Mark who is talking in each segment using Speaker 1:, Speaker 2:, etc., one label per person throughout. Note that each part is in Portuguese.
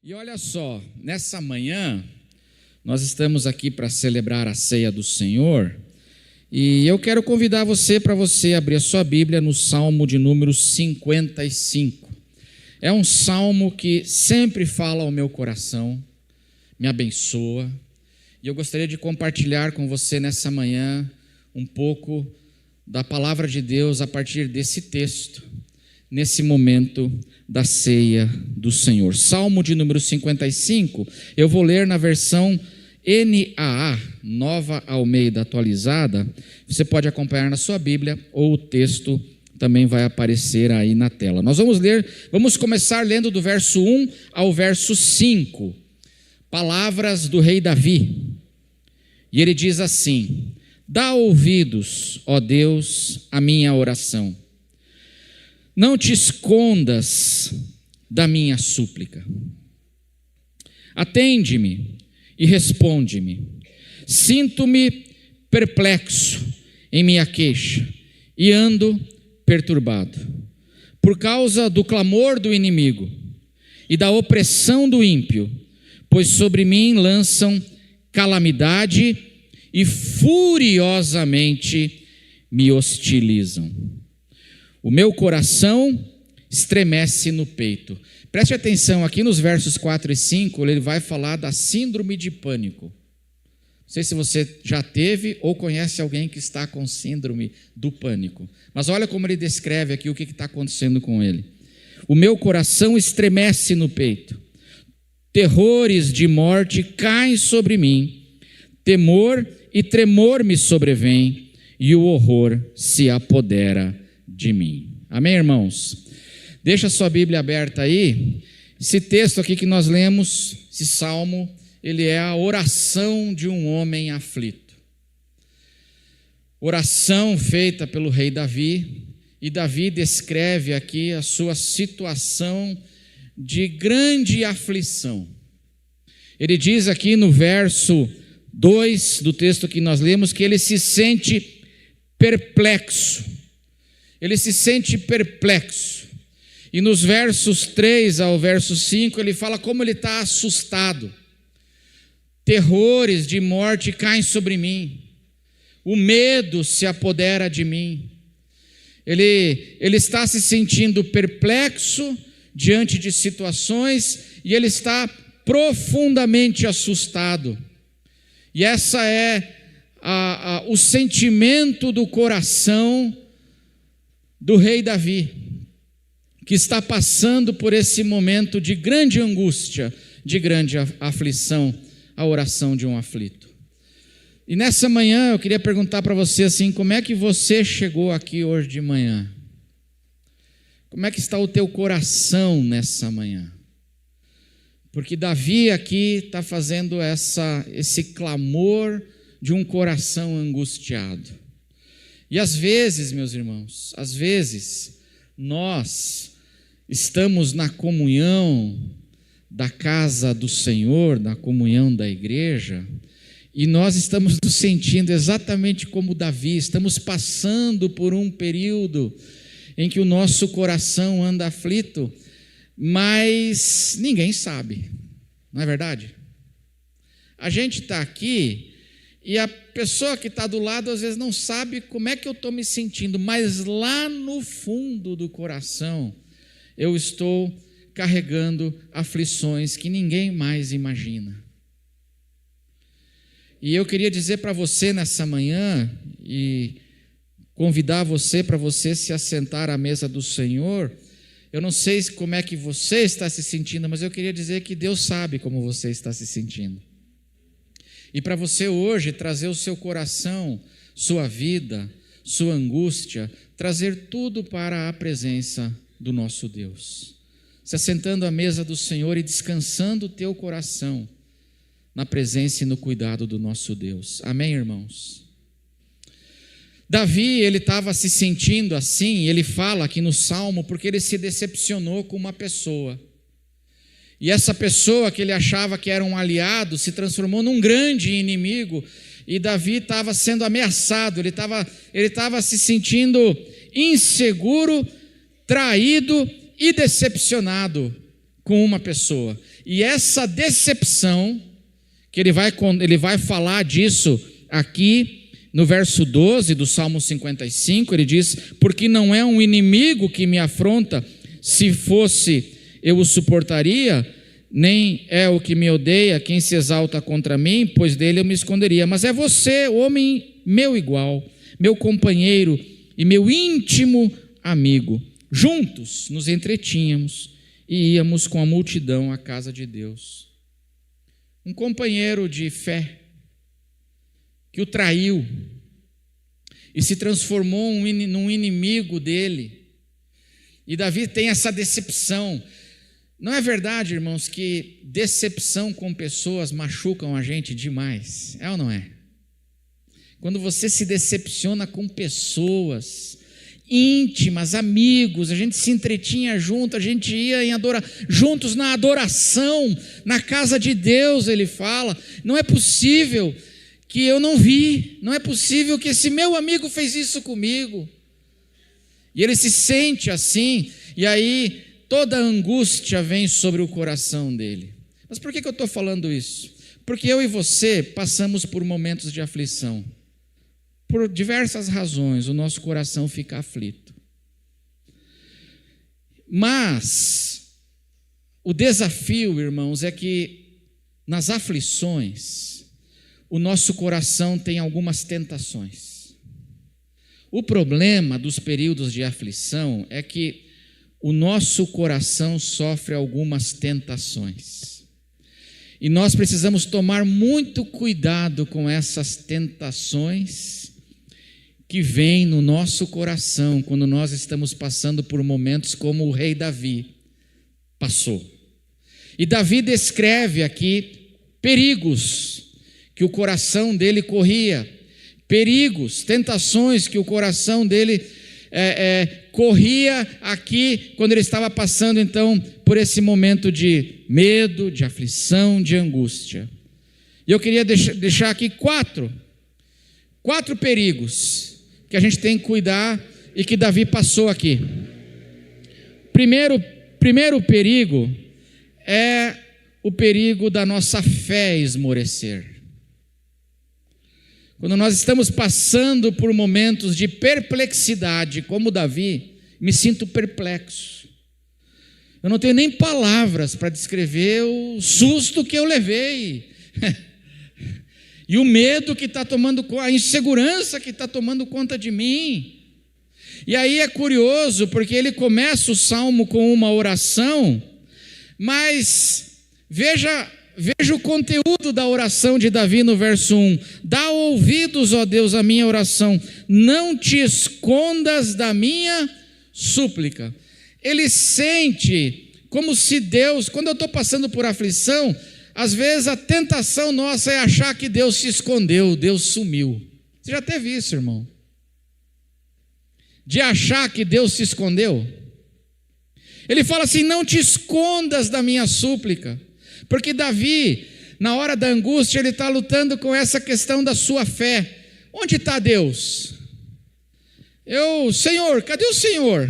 Speaker 1: E olha só, nessa manhã, nós estamos aqui para celebrar a ceia do Senhor, e eu quero convidar você para você abrir a sua Bíblia no Salmo de número 55. É um salmo que sempre fala ao meu coração, me abençoa, e eu gostaria de compartilhar com você nessa manhã um pouco da palavra de Deus a partir desse texto, nesse momento da ceia do Senhor. Salmo de número 55, eu vou ler na versão NAA, Nova Almeida Atualizada. Você pode acompanhar na sua Bíblia ou o texto também vai aparecer aí na tela. Nós vamos começar lendo do verso 1 ao verso 5, palavras do rei Davi. E ele diz assim: dá ouvidos, ó Deus, à minha oração. Não te escondas da minha súplica. Atende-me e responde-me. Sinto-me perplexo em minha queixa e ando perturbado, por causa do clamor do inimigo e da opressão do ímpio, pois sobre mim lançam calamidade e furiosamente me hostilizam. O meu coração estremece no peito. Preste atenção, aqui nos versos 4 e 5, ele vai falar da síndrome de pânico. Não sei se você já teve ou conhece alguém que está com síndrome do pânico. Mas olha como ele descreve aqui o que está acontecendo com ele. O meu coração estremece no peito. Terrores de morte caem sobre mim. Temor e tremor me sobrevêm e o horror se apodera de mim. Amém, irmãos? Deixa a sua Bíblia aberta aí. Esse texto aqui que nós lemos, esse salmo, ele é a oração de um homem aflito. Oração feita pelo rei Davi, e Davi descreve aqui a sua situação de grande aflição. Ele diz aqui no verso 2 do texto que nós lemos que ele se sente perplexo. Ele se sente perplexo. E nos versos 3 ao verso 5, ele fala como ele está assustado. Terrores de morte caem sobre mim. O medo se apodera de mim. Ele está se sentindo perplexo diante de situações e ele está profundamente assustado. E essa é o sentimento do coração do rei Davi, que está passando por esse momento de grande angústia, de grande aflição, a oração de um aflito. E nessa manhã eu queria perguntar para você assim, como é que você chegou aqui hoje de manhã? Como é que está o teu coração nessa manhã? Porque Davi aqui está fazendo esse clamor de um coração angustiado. E às vezes, meus irmãos, às vezes nós estamos na comunhão da casa do Senhor, na comunhão da igreja, e nós estamos nos sentindo exatamente como Davi, estamos passando por um período em que o nosso coração anda aflito, mas ninguém sabe, não é verdade? A gente está aqui e a pessoa que está do lado às vezes não sabe como é que eu estou me sentindo, mas lá no fundo do coração eu estou carregando aflições que ninguém mais imagina. E eu queria dizer para você nessa manhã e convidar você para você se assentar à mesa do Senhor. Eu não sei como é que você está se sentindo, mas eu queria dizer que Deus sabe como você está se sentindo. E para você hoje trazer o seu coração, sua vida, sua angústia, trazer tudo para a presença do nosso Deus. Se assentando à mesa do Senhor e descansando o teu coração na presença e no cuidado do nosso Deus. Amém, irmãos? Davi, ele estava se sentindo assim, ele fala aqui no Salmo, porque ele se decepcionou com uma pessoa. E essa pessoa que ele achava que era um aliado se transformou num grande inimigo, e Davi estava sendo ameaçado, ele estava se sentindo inseguro, traído e decepcionado com uma pessoa. E essa decepção, que ele vai falar disso aqui no verso 12 do Salmo 55, ele diz: porque não é um inimigo que me afronta, se fosse eu o suportaria, nem é o que me odeia quem se exalta contra mim, pois dele eu me esconderia. Mas é você, homem meu igual, meu companheiro e meu íntimo amigo. Juntos nos entretínhamos e íamos com a multidão à casa de Deus. Um companheiro de fé que o traiu e se transformou num inimigo dele. E Davi tem essa decepção. Não é verdade, irmãos, que decepção com pessoas machucam a gente demais? É ou não é? Quando você se decepciona com pessoas íntimas, amigos, a gente se entretinha junto, a gente ia juntos na adoração, na casa de Deus, ele fala. Não é possível que eu não vi, não é possível que esse meu amigo fez isso comigo. E ele se sente assim, e aí toda a angústia vem sobre o coração dele. Mas por que eu estou falando isso? Porque eu e você passamos por momentos de aflição. Por diversas razões, o nosso coração fica aflito. Mas o desafio, irmãos, é que nas aflições, o nosso coração tem algumas tentações. O problema dos períodos de aflição é que o nosso coração sofre algumas tentações. E nós precisamos tomar muito cuidado com essas tentações que vêm no nosso coração quando nós estamos passando por momentos como o rei Davi passou. E Davi descreve aqui perigos que o coração dele corria, perigos, tentações que o coração dele corria aqui quando ele estava passando então por esse momento de medo, de aflição, de angústia. E eu queria deixar aqui quatro perigos que a gente tem que cuidar e que Davi passou aqui. Primeiro perigo é o perigo da nossa fé esmorecer. Quando nós estamos passando por momentos de perplexidade, como Davi, me sinto perplexo. Eu não tenho nem palavras para descrever o susto que eu levei. E o medo que está tomando conta, a insegurança que está tomando conta de mim. E aí é curioso, porque ele começa o salmo com uma oração, mas veja o conteúdo da oração de Davi no verso 1. Dá ouvidos, ó Deus, à minha oração, não te escondas da minha súplica. Ele sente como se Deus, quando eu estou passando por aflição, às vezes a tentação nossa é achar que Deus se escondeu, Deus sumiu. Você já teve isso, irmão? De achar que Deus se escondeu? Ele fala assim, não te escondas da minha súplica. Porque Davi, na hora da angústia, ele está lutando com essa questão da sua fé. Onde está Deus? Senhor, cadê o Senhor?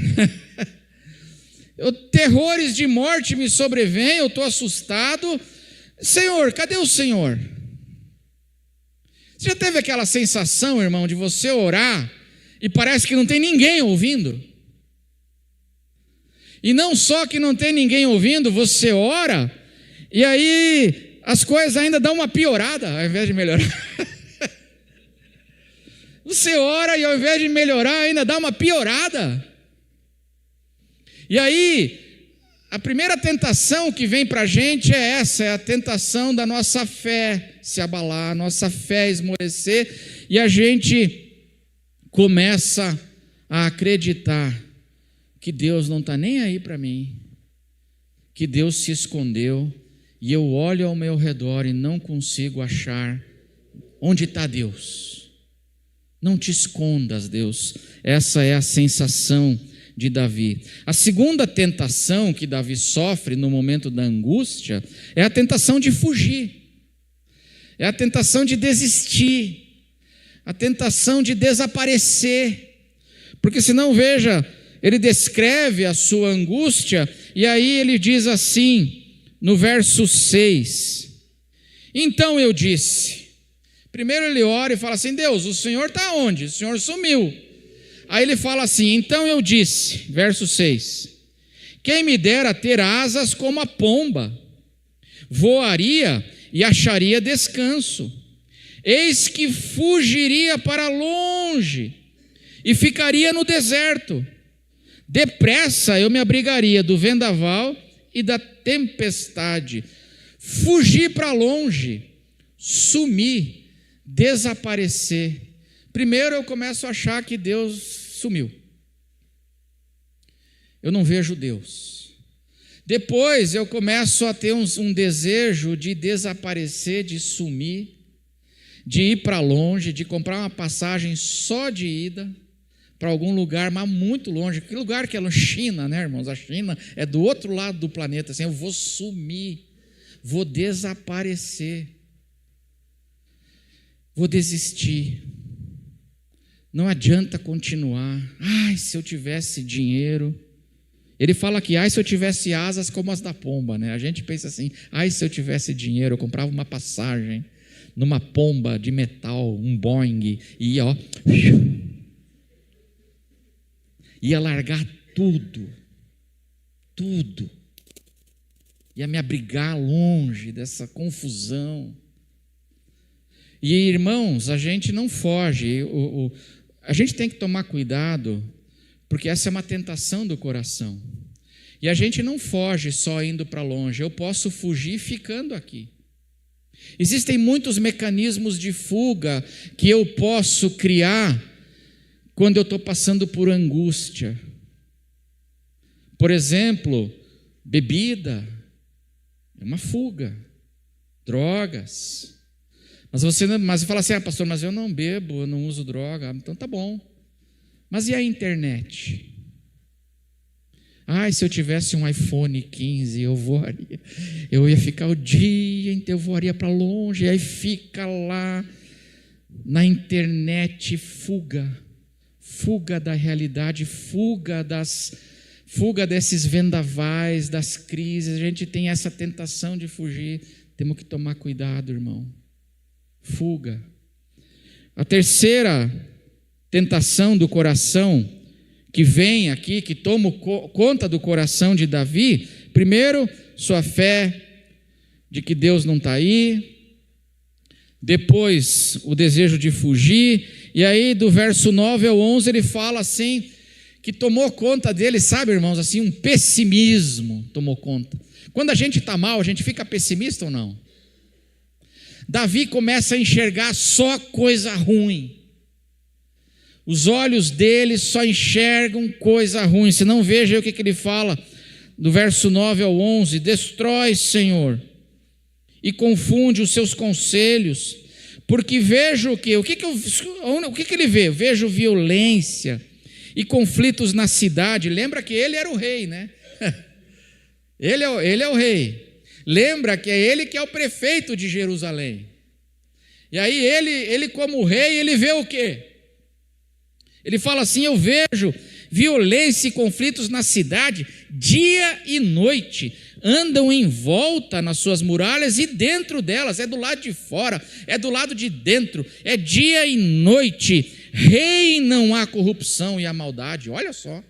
Speaker 1: Terrores de morte me sobrevêm, eu estou assustado. Senhor, cadê o Senhor? Você já teve aquela sensação, irmão, de você orar e parece que não tem ninguém ouvindo? E não só que não tem ninguém ouvindo, você ora e aí as coisas ainda dão uma piorada ao invés de melhorar. Você ora e ao invés de melhorar ainda dá uma piorada. E aí a primeira tentação que vem para a gente é essa, é a tentação da nossa fé se abalar, nossa fé esmorecer, e a gente começa a acreditar que Deus não está nem aí para mim, que Deus se escondeu, e eu olho ao meu redor e não consigo achar onde está Deus. Não te escondas, Deus. Essa é a sensação de Davi. A segunda tentação que Davi sofre no momento da angústia é a tentação de fugir, é a tentação de desistir, a tentação de desaparecer, porque senão veja, ele descreve a sua angústia, e aí ele diz assim, no verso 6, então eu disse, primeiro ele ora e fala assim, Deus, o Senhor está onde? O Senhor sumiu. Aí ele fala assim, então eu disse, verso 6, quem me dera ter asas como a pomba, voaria e acharia descanso, eis que fugiria para longe e ficaria no deserto, depressa eu me abrigaria do vendaval e da tempestade, fugir para longe, sumir, desaparecer. Primeiro eu começo a achar que Deus sumiu, eu não vejo Deus. Depois eu começo a ter um desejo de desaparecer, de sumir, de ir para longe, de comprar uma passagem só de ida para algum lugar, mas muito longe. Que lugar que é? China, né, irmãos? A China é do outro lado do planeta. Assim, eu vou sumir, vou desaparecer, vou desistir. Não adianta continuar. Ai, se eu tivesse dinheiro. Ele fala que, ai, se eu tivesse asas como as da pomba, né? A gente pensa assim, ai, se eu tivesse dinheiro, eu comprava uma passagem numa pomba de metal, um Boeing, e ia, ó, ia largar tudo, ia me abrigar longe dessa confusão. E irmãos, a gente não foge, a gente tem que tomar cuidado, porque essa é uma tentação do coração. E a gente não foge só indo para longe, eu posso fugir ficando aqui. Existem muitos mecanismos de fuga que eu posso criar quando eu estou passando por angústia. Por exemplo, bebida é uma fuga, drogas. Mas você fala assim, pastor, mas eu não bebo, eu não uso droga. Então tá bom. Mas e a internet? Ai, se eu tivesse um iPhone 15, eu ia ficar o dia inteiro, eu voaria para longe, e aí fica lá na internet, fuga da realidade, fuga desses vendavais, das crises. A gente tem essa tentação de fugir, temos que tomar cuidado, irmão. Fuga. A terceira tentação do coração que vem aqui, que toma conta do coração de Davi, primeiro, sua fé de que Deus não está aí, depois o desejo de fugir, e aí do verso 9 ao 11 ele fala assim, que tomou conta dele, sabe, irmãos, assim, um pessimismo tomou conta. Quando a gente está mal, a gente fica pessimista ou não? Davi começa a enxergar só coisa ruim. Os olhos dele só enxergam coisa ruim. Se não, veja aí o que ele fala, do verso 9 ao 11. Destrói, Senhor, e confunde os seus conselhos, porque vejo o quê? O que ele vê? Vejo violência e conflitos na cidade. Lembra que ele era o rei, né? Ele é o rei. Lembra que é ele que é o prefeito de Jerusalém. E aí ele como rei, ele vê o quê? Ele fala assim, eu vejo violência e conflitos na cidade, dia e noite, andam em volta nas suas muralhas e dentro delas, é do lado de fora, é do lado de dentro, é dia e noite, reinam a corrupção e a maldade. Olha só,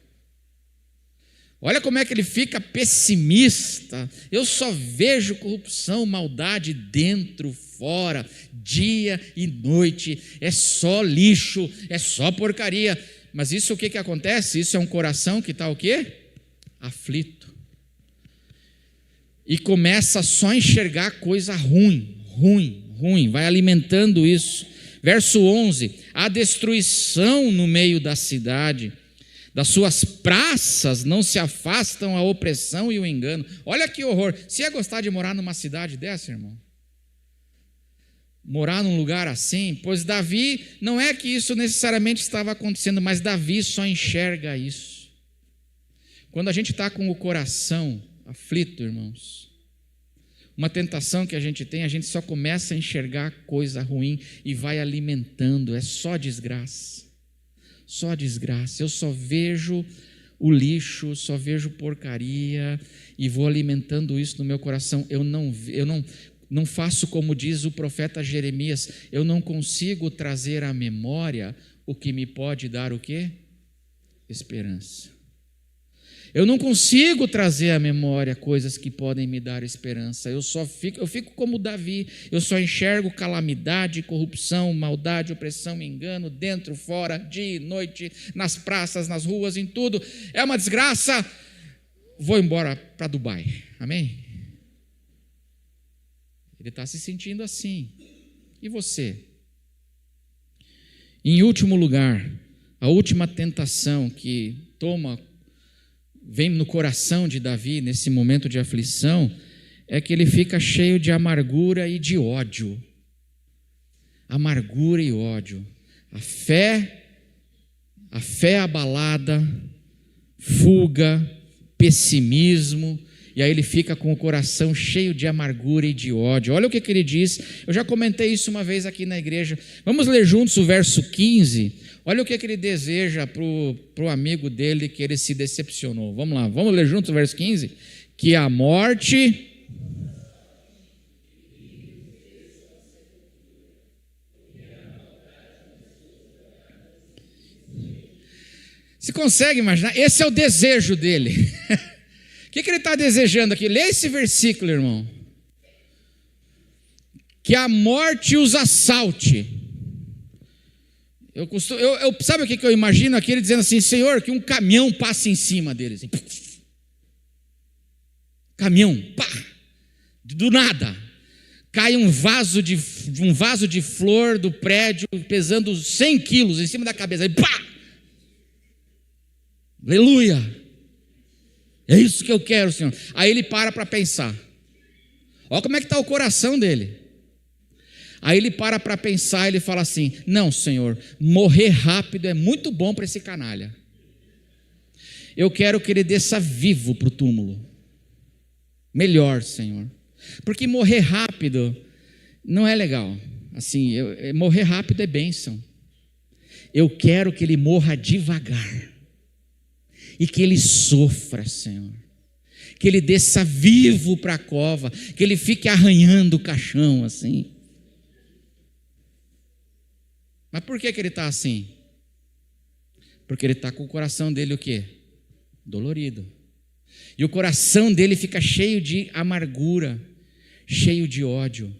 Speaker 1: olha como é que ele fica pessimista, eu só vejo corrupção, maldade dentro, fora, dia e noite, é só lixo, é só porcaria. Mas isso o que acontece? Isso é um coração que está o quê? Aflito. E começa só a enxergar coisa ruim, vai alimentando isso. Verso 11, a destruição no meio da cidade, das suas praças não se afastam a opressão e o engano. Olha que horror, você ia gostar de morar numa cidade dessa, irmão? Morar num lugar assim? Pois Davi, não é que isso necessariamente estava acontecendo, mas Davi só enxerga isso. Quando a gente está com o coração aflito, irmãos, uma tentação que a gente tem, a gente só começa a enxergar coisa ruim e vai alimentando, é só desgraça, eu só vejo o lixo, só vejo porcaria e vou alimentando isso no meu coração. Eu não faço como diz o profeta Jeremias, eu não consigo trazer à memória o que me pode dar o quê? Esperança. Eu não consigo trazer à memória coisas que podem me dar esperança. Eu fico como Davi, eu só enxergo calamidade, corrupção, maldade, opressão, engano, dentro, fora, dia e noite, nas praças, nas ruas, em tudo. É uma desgraça. Vou embora para Dubai. Amém? Ele está se sentindo assim. E você? Em último lugar, a última tentação que vem no coração de Davi nesse momento de aflição é que ele fica cheio de amargura e de ódio. Amargura e ódio. A fé abalada, fuga, pessimismo, e aí ele fica com o coração cheio de amargura e de ódio. Olha o que ele diz, eu já comentei isso uma vez aqui na igreja. Vamos ler juntos o verso 15. Olha o que ele deseja para o amigo dele que ele se decepcionou. Vamos lá, vamos ler juntos o verso 15? Que a morte... Você consegue imaginar? Esse é o desejo dele. O que ele está desejando aqui? Lê esse versículo, irmão. Que a morte os assalte. Sabe o que eu imagino aqui? Ele dizendo assim, Senhor, que um caminhão passe em cima deles. Assim, caminhão, pá, do nada. Cai um vaso de flor do prédio, pesando 100 quilos em cima da cabeça. Aí, pá! Aleluia! É isso que eu quero, Senhor. Aí ele para pensar. Olha como é que está o coração dele. Aí ele para pensar, ele fala assim, não, Senhor, morrer rápido é muito bom para esse canalha. Eu quero que ele desça vivo para o túmulo. Melhor, Senhor. Porque morrer rápido não é legal. Assim, morrer rápido é bênção. Eu quero que ele morra devagar. E que ele sofra, Senhor. Que ele desça vivo para a cova. Que ele fique arranhando o caixão assim. Mas por que ele está assim? Porque ele está com o coração dele o quê? Dolorido. E o coração dele fica cheio de amargura, cheio de ódio.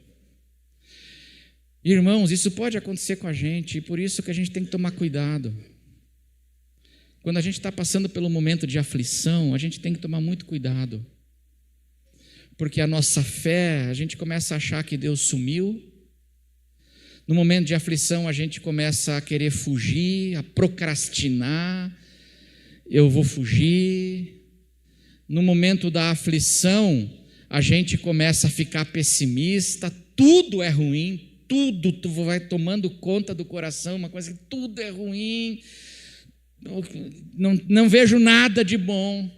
Speaker 1: Irmãos, isso pode acontecer com a gente, e por isso que a gente tem que tomar cuidado. Quando a gente está passando pelo momento de aflição, a gente tem que tomar muito cuidado. Porque a nossa fé, a gente começa a achar que Deus sumiu. No momento de aflição, a gente começa a querer fugir, a procrastinar. Eu vou fugir. No momento da aflição, a gente começa a ficar pessimista. Tudo é ruim, tudo tu vai tomando conta do coração, uma coisa que tudo é ruim. Não vejo nada de bom.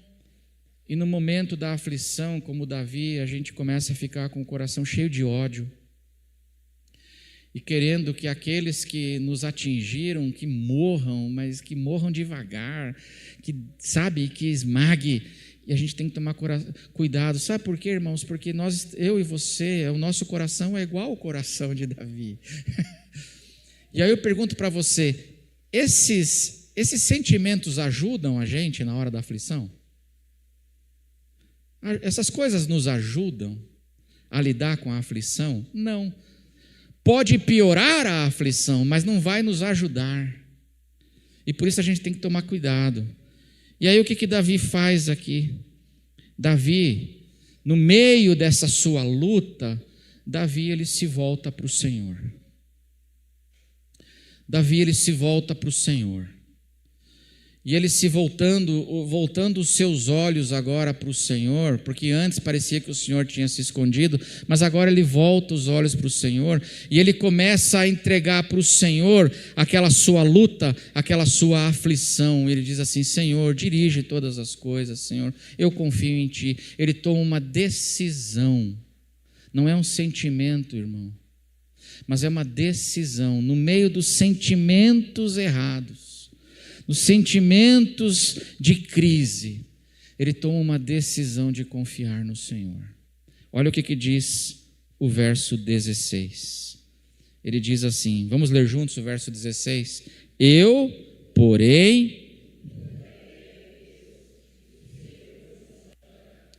Speaker 1: E no momento da aflição, como Davi, a gente começa a ficar com o coração cheio de ódio. E querendo que aqueles que nos atingiram, que morram, mas que morram devagar, que esmague. E a gente tem que tomar cuidado. Sabe por quê, irmãos? Porque eu e você, o nosso coração é igual ao coração de Davi. E aí eu pergunto para você, esses sentimentos ajudam a gente na hora da aflição? Essas coisas nos ajudam a lidar com a aflição? Não. Pode piorar a aflição, mas não vai nos ajudar. E por isso a gente tem que tomar cuidado. E aí o que Davi faz aqui? Davi, no meio dessa sua luta, Davi ele se volta para o Senhor. Davi ele se volta para o Senhor. E ele se voltando os seus olhos agora para o Senhor, porque antes parecia que o Senhor tinha se escondido, mas agora ele volta os olhos para o Senhor, e ele começa a entregar para o Senhor aquela sua luta, aquela sua aflição. Ele diz assim, Senhor, dirige todas as coisas, Senhor, eu confio em Ti. Ele toma uma decisão, não é um sentimento, irmão, mas é uma decisão, no meio dos sentimentos errados, nos sentimentos de crise, ele toma uma decisão de confiar no Senhor. Olha o que diz o verso 16. Ele diz assim, vamos ler juntos o verso 16? Eu, porém...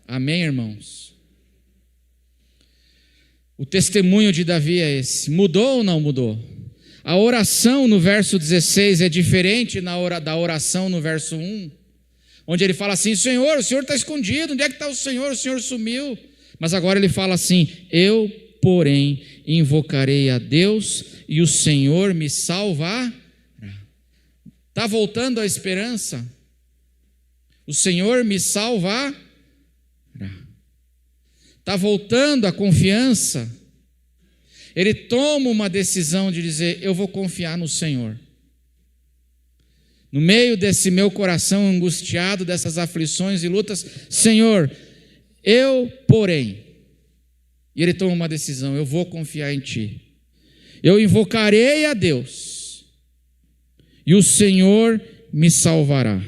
Speaker 1: Amém, irmãos? O testemunho de Davi é esse. Mudou ou não mudou? A oração no verso 16 é diferente da oração no verso 1, onde ele fala assim, Senhor, o Senhor está escondido, onde é que está o Senhor sumiu. Mas agora ele fala assim, eu, porém, invocarei a Deus e o Senhor me salvará. Está voltando a esperança? O Senhor me salvará. Está voltando a confiança. Ele toma uma decisão de dizer, eu vou confiar no Senhor. No meio desse meu coração angustiado, dessas aflições e lutas, Senhor, eu, porém, e ele toma uma decisão, eu vou confiar em Ti. Eu invocarei a Deus, e o Senhor me salvará.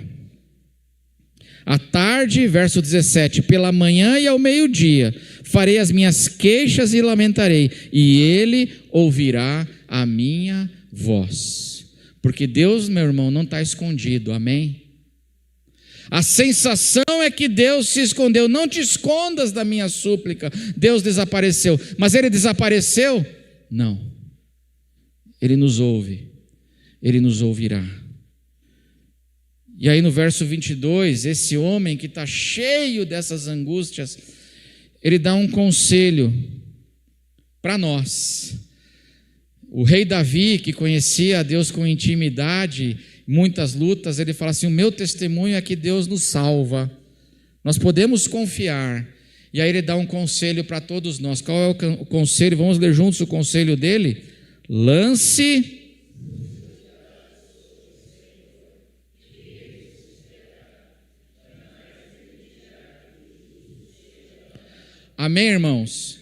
Speaker 1: À tarde, verso 17, pela manhã e ao meio-dia, farei as minhas queixas e lamentarei, e Ele ouvirá a minha voz. Porque Deus, meu irmão, não está escondido, amém? A sensação é que Deus se escondeu. Não te escondas da minha súplica. Deus desapareceu. Mas Ele desapareceu? Não. Ele nos ouve. Ele nos ouvirá. E aí no verso 22, esse homem que está cheio dessas angústias, ele dá um conselho para nós. O rei Davi, que conhecia a Deus com intimidade, muitas lutas, ele fala assim, o meu testemunho é que Deus nos salva, nós podemos confiar. E aí ele dá um conselho para todos nós. Qual é o conselho? Vamos ler juntos o conselho dele? Lance... Amém, irmãos?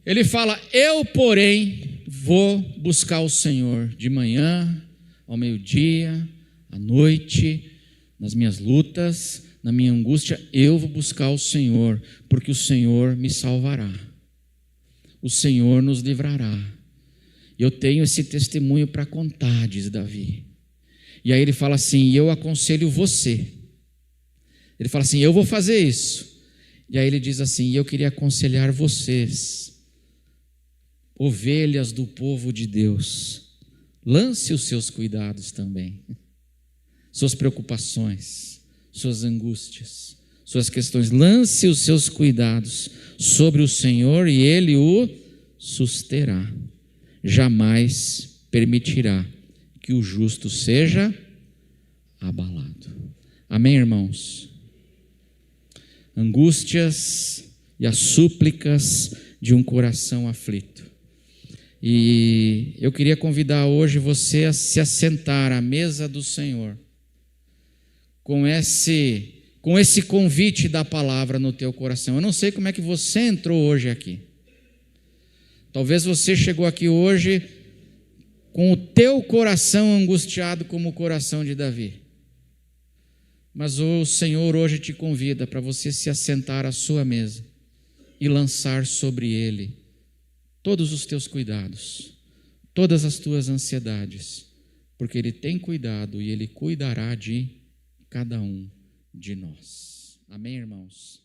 Speaker 1: Ele fala, eu, porém, vou buscar o Senhor de manhã, ao meio-dia, à noite, nas minhas lutas, na minha angústia, eu vou buscar o Senhor, porque o Senhor me salvará. O Senhor nos livrará. Eu tenho esse testemunho para contar, diz Davi. E aí ele fala assim, eu aconselho você. Ele fala assim, eu vou fazer isso. E aí ele diz assim, eu queria aconselhar vocês, ovelhas do povo de Deus, lance os seus cuidados também, suas preocupações, suas angústias, suas questões, lance os seus cuidados sobre o Senhor e Ele o susterá, jamais permitirá que o justo seja abalado. Amém, irmãos? Angústias e as súplicas de um coração aflito. E eu queria convidar hoje você a se assentar à mesa do Senhor, com esse convite da palavra no teu coração. Eu não sei como é que você entrou hoje aqui. Talvez você chegou aqui hoje com o teu coração angustiado como o coração de Davi. Mas o Senhor hoje te convida para você se assentar à sua mesa e lançar sobre Ele todos os teus cuidados, todas as tuas ansiedades, porque Ele tem cuidado e Ele cuidará de cada um de nós. Amém, irmãos?